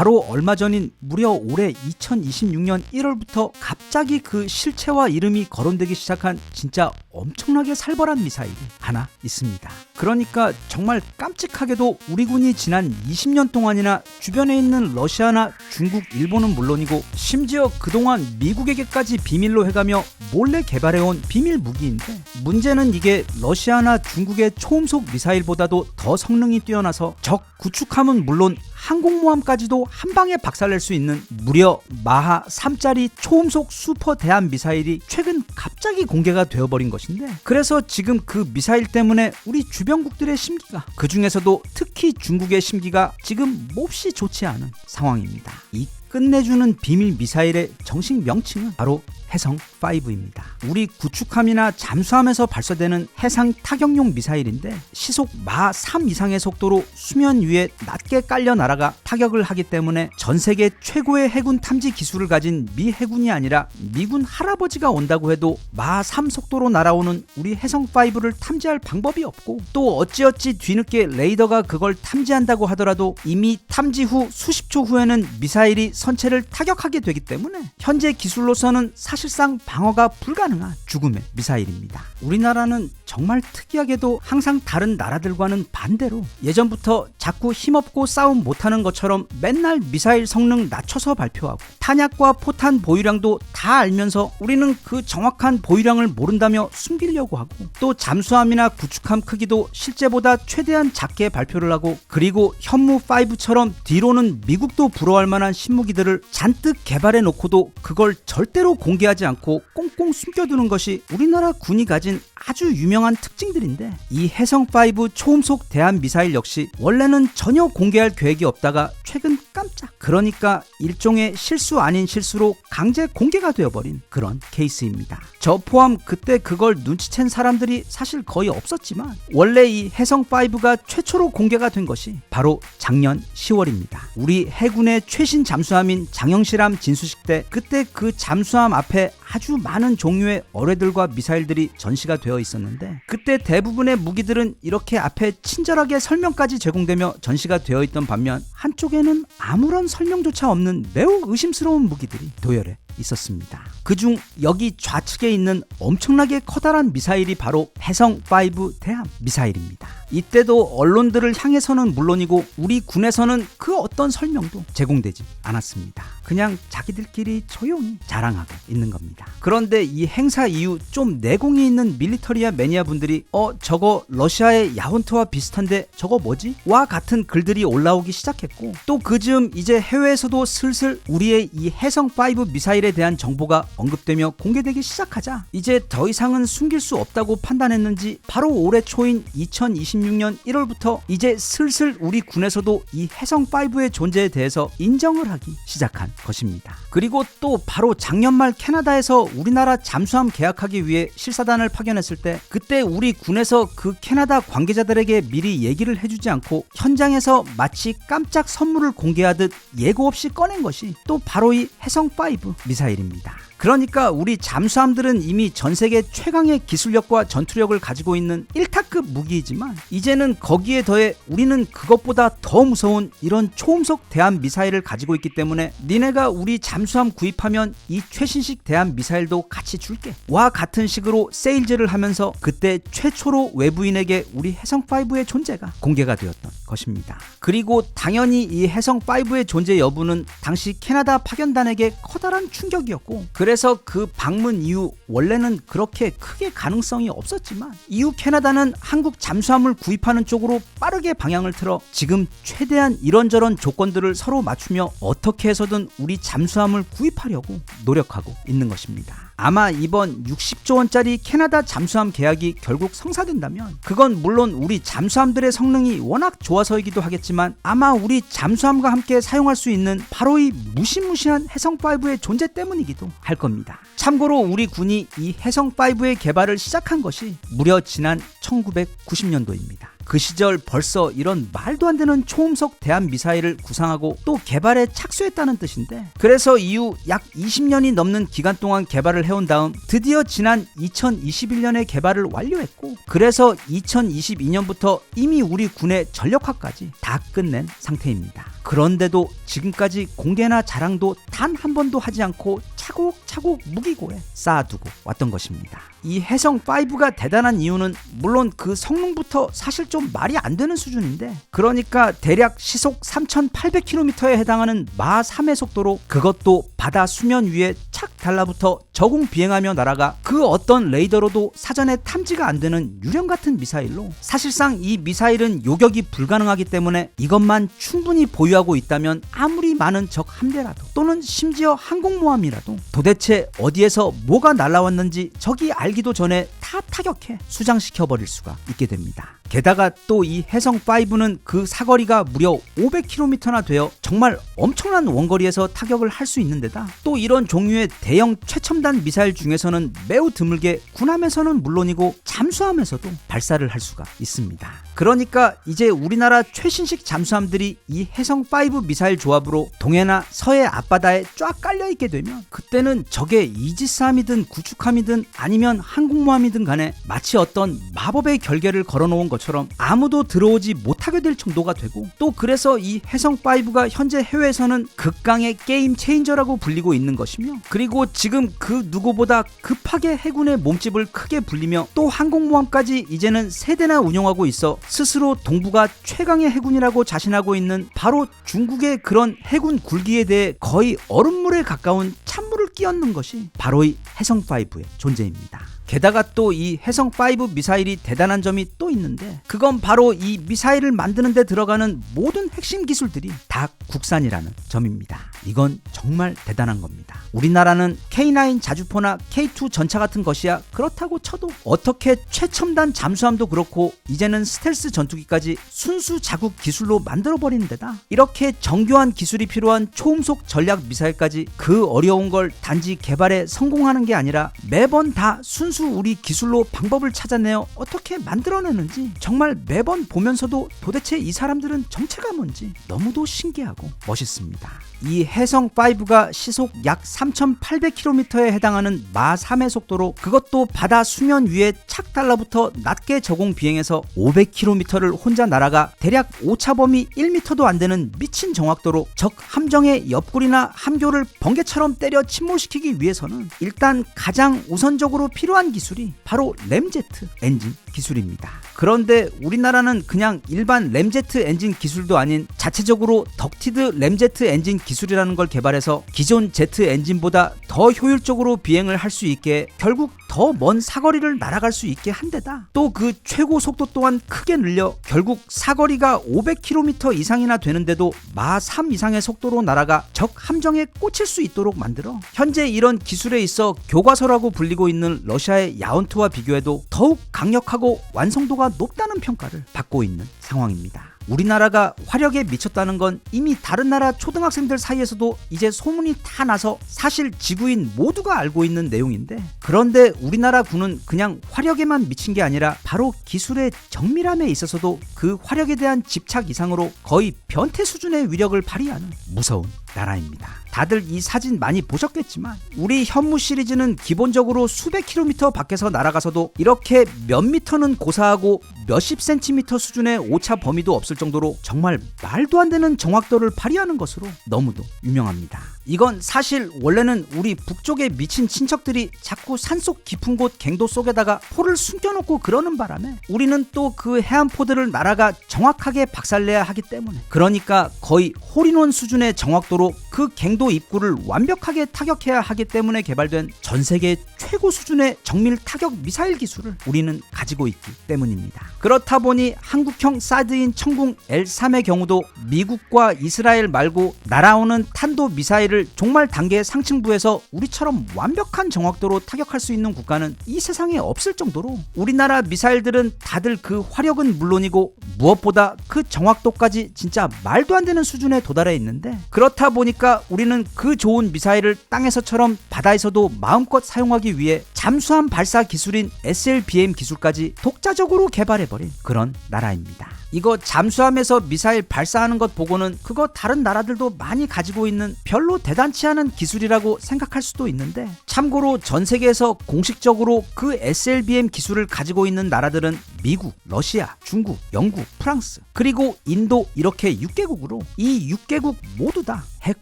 바로 얼마 전인 무려 올해 2026년 1월부터 갑자기 그 실체와 이름이 거론되기 시작한 진짜 엄청나게 살벌한 미사일이 하나 있습니다. 그러니까 정말 깜찍하게도 우리 군이 지난 20년 동안이나 주변에 있는 러시아나 중국, 일본은 물론이고 심지어 그동안 미국에게까지 비밀로 해가며 몰래 개발해온 비밀 무기인데, 문제는 이게 러시아나 중국의 초음속 미사일보다도 더 성능이 뛰어나서 적 구축함은 물론 항공모함까지도 한 방에 박살낼 수 있는 무려 마하 3짜리 초음속 슈퍼 대함 미사일이 최근 갑자기 공개가 되어버린 것인데, 그래서 지금 그 미사일 때문에 우리 주변국들의 심기가, 그 중에서도 특히 중국의 심기가 지금 몹시 좋지 않은 상황입니다. 이 끝내주는 비밀 미사일의 정식 명칭은 바로 해성5입니다. 우리 구축함이나 잠수함에서 발사되는 해상 타격용 미사일인데, 시속 마 3 이상의 속도로 수면 위에 낮게 깔려 날아가 타격을 하기 때문에 전 세계 최고의 해군 탐지 기술을 가진 미 해군이 아니라 미군 할아버지가 온다고 해도 마 3 속도로 날아오는 우리 해성5를 탐지할 방법이 없고, 또 어찌어찌 뒤늦게 레이더가 그걸 탐지한다고 하더라도 이미 탐지 후 수십 초 후에는 미사일이 선체를 타격하게 되기 때문에 현재 기술로서는 사실상 방어가 불가능한 죽음의 미사일입니다. 우리나라는 정말 특이하게도 항상 다른 나라들과는 반대로 예전부터 자꾸 힘없고 싸움 못하는 것처럼 맨날 미사일 성능 낮춰서 발표하고, 탄약과 포탄 보유량도 다 알면서 우리는 그 정확한 보유량을 모른다며 숨기려고 하고, 또 잠수함이나 구축함 크기도 실제보다 최대한 작게 발표를 하고, 그리고 현무5처럼 뒤로는 미국도 부러워할 만한 신무기들을 잔뜩 개발해 놓고도 그걸 절대로 공개하지 않고 꽁꽁 숨겨두는 것이 우리나라 군이 가진 아주 유명한 특징들인데, 이 해성5 초음속 대함 미사일 역시 원래는 전혀 공개할 계획이 없다가 최근 깜짝, 그러니까 일종의 실수 아닌 실수로 강제 공개가 되어버린 그런 케이스입니다. 저 포함 그때 그걸 눈치챈 사람들이 사실 거의 없었지만, 원래 이 해성5가 최초로 공개가 된 것이 바로 작년 10월입니다. 우리 해군의 최신 잠수함인 장영실함 진수식 때, 그때 그 잠수함 앞에 아주 많은 종류의 어뢰들과 미사일들이 전시가 되어 있었는데, 그때 대부분의 무기들은 이렇게 앞에 친절하게 설명까지 제공되며 전시가 되어 있던 반면, 한쪽에는 아무런 설명조차 없는 매우 의심스러운 무기들이 도열해 있었습니다. 그중 여기 좌측에 있는 엄청나게 커다란 미사일이 바로 해성5 대함 미사일입니다. 이때도 언론들을 향해서는 물론이고 우리 군에서는 그 어떤 설명도 제공되지 않았습니다. 그냥 자기들끼리 조용히 자랑하고 있는 겁니다. 그런데 이 행사 이후 좀 내공이 있는 밀리터리아 매니아 분들이 저거 러시아의 야혼트와 비슷한데 저거 뭐지? 와 같은 글들이 올라오기 시작했고, 또 그즈음 이제 해외에서도 슬슬 우리의 이 해성5 미사일에 대한 정보가 언급되며 공개되기 시작하자, 이제 더 이상은 숨길 수 없다고 판단했는지 바로 올해 초인 2026년 1월부터 이제 슬슬 우리 군에서도 이 해성5의 존재에 대해서 인정을 하기 시작한 것입니다. 그리고 또 바로 작년 말 캐나다에서 우리나라 잠수함 계약하기 위해 실사단을 파견했을 때, 그때 우리 군에서 그 캐나다 관계자들에게 미리 얘기를 해주지 않고 현장에서 마치 깜짝 선물을 공개하듯 예고 없이 꺼낸 것이 또 바로 이 해성5 미사일입니다. 그러니까 우리 잠수함들은 이미 전세계 최강의 기술력과 전투력을 가지고 있는 1타급 무기이지만, 이제는 거기에 더해 우리는 그것보다 더 무서운 이런 초음속 대함 미사일을 가지고 있기 때문에 니네가 우리 잠수함 구입하면 이 최신식 대함 미사일도 같이 줄게 와 같은 식으로 세일즈를 하면서, 그때 최초로 외부인에게 우리 해성5의 존재가 공개가 되었던 것입니다. 그리고 당연히 이 해성5의 존재 여부는 당시 캐나다 파견단에게 커다란 충격이었고, 그래서 그 방문 이후 원래는 그렇게 크게 가능성이 없었지만, 이후 캐나다는 한국 잠수함을 구입하는 쪽으로 빠르게 방향을 틀어 지금 최대한 이런저런 조건들을 서로 맞추며 어떻게 해서든 우리 잠수함을 구입하려고 노력하고 있는 것입니다. 아마 이번 60조 원짜리 캐나다 잠수함 계약이 결국 성사된다면, 그건 물론 우리 잠수함들의 성능이 워낙 좋아서이기도 하겠지만, 아마 우리 잠수함과 함께 사용할 수 있는 바로 이 무시무시한 해성5의 존재 때문이기도 할 겁니다. 참고로 우리 군이 이 해성5의 개발을 시작한 것이 무려 지난 1990년도입니다. 그 시절 벌써 이런 말도 안 되는 초음속 대함 미사일을 구상하고 또 개발에 착수했다는 뜻인데, 그래서 이후 약 20년이 넘는 기간 동안 개발을 해온 다음 드디어 지난 2021년에 개발을 완료했고, 그래서 2022년부터 이미 우리 군의 전력화까지 다 끝낸 상태입니다. 그런데도 지금까지 공개나 자랑도 단 한 번도 하지 않고 차곡차곡 무기고에 쌓아두고 왔던 것입니다. 이 해성5가 대단한 이유는 물론 그 성능부터 사실 좀 말이 안 되는 수준인데, 그러니까 대략 시속 3,800km에 해당하는 마 3의 속도로, 그것도 바다 수면 위에 착 달라붙어 저공 비행하며 날아가 그 어떤 레이더로도 사전에 탐지가 안 되는 유령 같은 미사일로, 사실상 이 미사일은 요격이 불가능하기 때문에 이것만 충분히 보유하고 있다면 아무리 많은 적 함대라도 또는 심지어 항공모함이라도 도대체 어디에서 뭐가 날아왔는지 적이 알기도 전에 다 타격해 수장시켜버릴 수가 있게 됩니다. 게다가 또 이 해성5는 그 사거리가 무려 500km나 되어 정말 엄청난 원거리에서 타격을 할 수 있는 데다, 또 이런 종류의 대형 최첨단 미사일 중에서는 매우 드물게 군함에서는 물론이고 잠수함에서도 발사를 할 수가 있습니다. 그러니까 이제 우리나라 최신식 잠수함들이 이 해성5 미사일 조합으로 동해나 서해 앞바다에 쫙 깔려있게 되면, 그때는 적의 이지스함이든 구축함이든 아니면 항공모함이든 간에 마치 어떤 마법의 결계를 걸어놓은 것처럼 아무도 들어오지 못하게 될 정도가 되고, 또 그래서 이 해성5가 현재 해외에서는 극강의 게임 체인저라고 불리고 있는 것이며, 그리고 지금 그 누구보다 급하게 해군의 몸집을 크게 불리며 또 항공모함까지 이제는 3대나 운용하고 있어 스스로 동북아 최강의 해군이라고 자신하고 있는 바로 중국의 그런 해군 굴기에 대해 거의 얼음물에 가까운 찬물을 끼얹는 것이 바로 이 해성5의 존재입니다. 게다가 또 이 해성5 미사일이 대단한 점이 또 있는데, 그건 바로 이 미사일을 만드는 데 들어가는 모든 핵심 기술들이 다 국산이라는 점입니다. 이건 정말 대단한 겁니다. 우리나라는 K9 자주포나 K2 전차 같은 것이야 그렇다고 쳐도 어떻게 최첨단 잠수함도 그렇고 이제는 스텔스 전투기까지 순수 자국 기술로 만들어버리는 데다, 이렇게 정교한 기술이 필요한 초음속 전략 미사일까지 그 어려운 걸 단지 개발에 성공하는 게 아니라 매번 다 순수 우리 기술로 방법을 찾아내어 어떻게 만들어내는지 정말 매번 보면서도 도대체 이 사람들은 정체가 뭔지 너무도 신기하고 멋있습니다. 이 해성5가 시속 약 3,800km에 해당하는 마 3의 속도로, 그것도 바다 수면 위에 착 달라붙어 낮게 저공 비행해서 500km를 혼자 날아가 대략 오차 범위 1m도 안 되는 미친 정확도로 적 함정의 옆구리나 함교를 번개처럼 때려 침몰시키기 위해서는 일단 가장 우선적으로 필요한 기술이 바로 램제트 엔진 기술입니다. 그런데 우리나라는 그냥 일반 램제트 엔진 기술도 아닌 자체적으로 덕티드 램제트 엔진 기술이라는 걸 개발해서 기존 제트 엔진보다 더 효율적으로 비행을 할 수 있게, 결국 더 먼 사거리를 날아갈 수 있게 한 데다, 또 그 최고 속도 또한 크게 늘려 결국 사거리가 500km 이상이나 되는데도 마 3 이상의 속도로 날아가 적 함정에 꽂힐 수 있도록 만들어 현재 이런 기술에 있어 교과서라고 불리고 있는 러시아의 야온트와 비교해도 더욱 강력하고 완성도가 높다는 평가를 받고 있는 상황입니다. 우리나라가 화력에 미쳤다는 건 이미 다른 나라 초등학생들 사이에서도 이제 소문이 다 나서 사실 지구인 모두가 알고 있는 내용인데, 그런데 우리나라 군은 그냥 화력에만 미친 게 아니라 바로 기술의 정밀함에 있어서도 그 화력에 대한 집착 이상으로 거의 변태 수준의 위력을 발휘하는 무서운 나라입니다. 다들 이 사진 많이 보셨겠지만 우리 현무 시리즈는 기본적으로 수백 킬로미터 밖에서 날아가서도 이렇게 몇 미터는 고사하고 몇십 센티미터 수준의 오차 범위도 없을 정도로 정말 말도 안 되는 정확도를 발휘하는 것으로 너무도 유명합니다. 이건 사실 원래는 우리 북쪽에 미친 친척들이 자꾸 산속 깊은 곳 갱도 속에다가 포를 숨겨놓고 그러는 바람에 우리는 또 그 해안포들을 날아가 정확하게 박살내야 하기 때문에, 그러니까 거의 홀인원 수준의 정확도로 그 갱도 입구를 완벽하게 타격해야 하기 때문에 개발된 전 세계 최고 수준의 정밀 타격 미사일 기술을 우리는 가지고 있기 때문입니다. 그렇다 보니 한국형 사드인 항공 L3의 경우도 미국과 이스라엘 말고 날아오는 탄도 미사일을 종말 단계의 상층부에서 우리처럼 완벽한 정확도로 타격할 수 있는 국가는 이 세상에 없을 정도로 우리나라 미사일들은 다들 그 화력은 물론이고 무엇보다 그 정확도까지 진짜 말도 안 되는 수준에 도달해 있는데, 그렇다 보니까 우리는 그 좋은 미사일을 땅에서처럼 바다에서도 마음껏 사용하기 위해 잠수함 발사 기술인 SLBM 기술까지 독자적으로 개발해버린 그런 나라입니다. 이거 잠수함에서 미사일 발사하는 것 보고는 그거 다른 나라들도 많이 가지고 있는 별로 대단치 않은 기술이라고 생각할 수도 있는데, 참고로 전 세계에서 공식적으로 그 SLBM 기술을 가지고 있는 나라들은 미국, 러시아, 중국, 영국, 프랑스, 그리고 인도 이렇게 6개국으로 이 6개국 모두 다 핵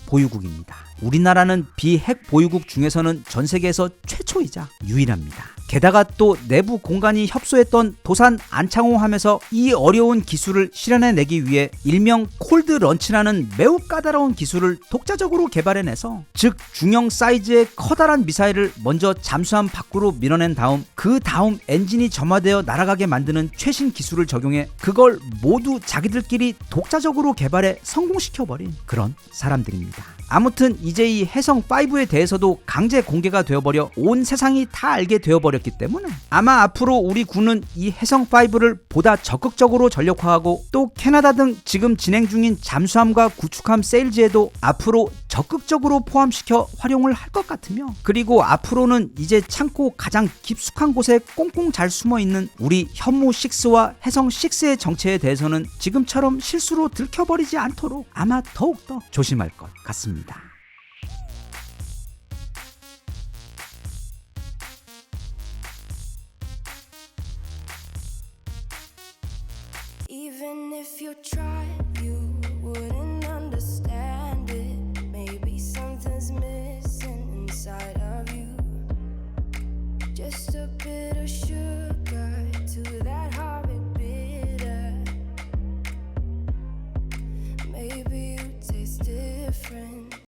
보유국입니다. 우리나라는 비핵 보유국 중에서는 전 세계에서 최초이자 유일합니다. 게다가 또 내부 공간이 협소했던 도산 안창호함에서 이 어려운 기술을 실현해내기 위해 일명 콜드 런치라는 매우 까다로운 기술을 독자적으로 개발해내서, 즉 중형 사이즈의 커다란 미사일을 먼저 잠수함 밖으로 밀어낸 다음 그 다음 엔진이 점화되어 날아가게 만드는 최신 기술을 적용해 그걸 모두 자기들끼리 독자적으로 개발해 성공시켜버린 그런 사람들입니다. 아무튼 이제 이 해성5에 대해서도 강제 공개가 되어버려 온 세상이 다 알게 되어버렸기 때문에 아마 앞으로 우리 군은 이 해성5를 보다 적극적으로 전력화하고, 또 캐나다 등 지금 진행 중인 잠수함과 구축함 세일즈에도 앞으로 적극적으로 포함시켜 활용을 할 것 같으며, 그리고 앞으로는 이제 창고 가장 깊숙한 곳에 꽁꽁 잘 숨어있는 우리 현무6와 해성6의 정체에 대해서는 지금처럼 실수로 들켜버리지 않도록 아마 더욱더 조심할 것 같습니다. Even if you try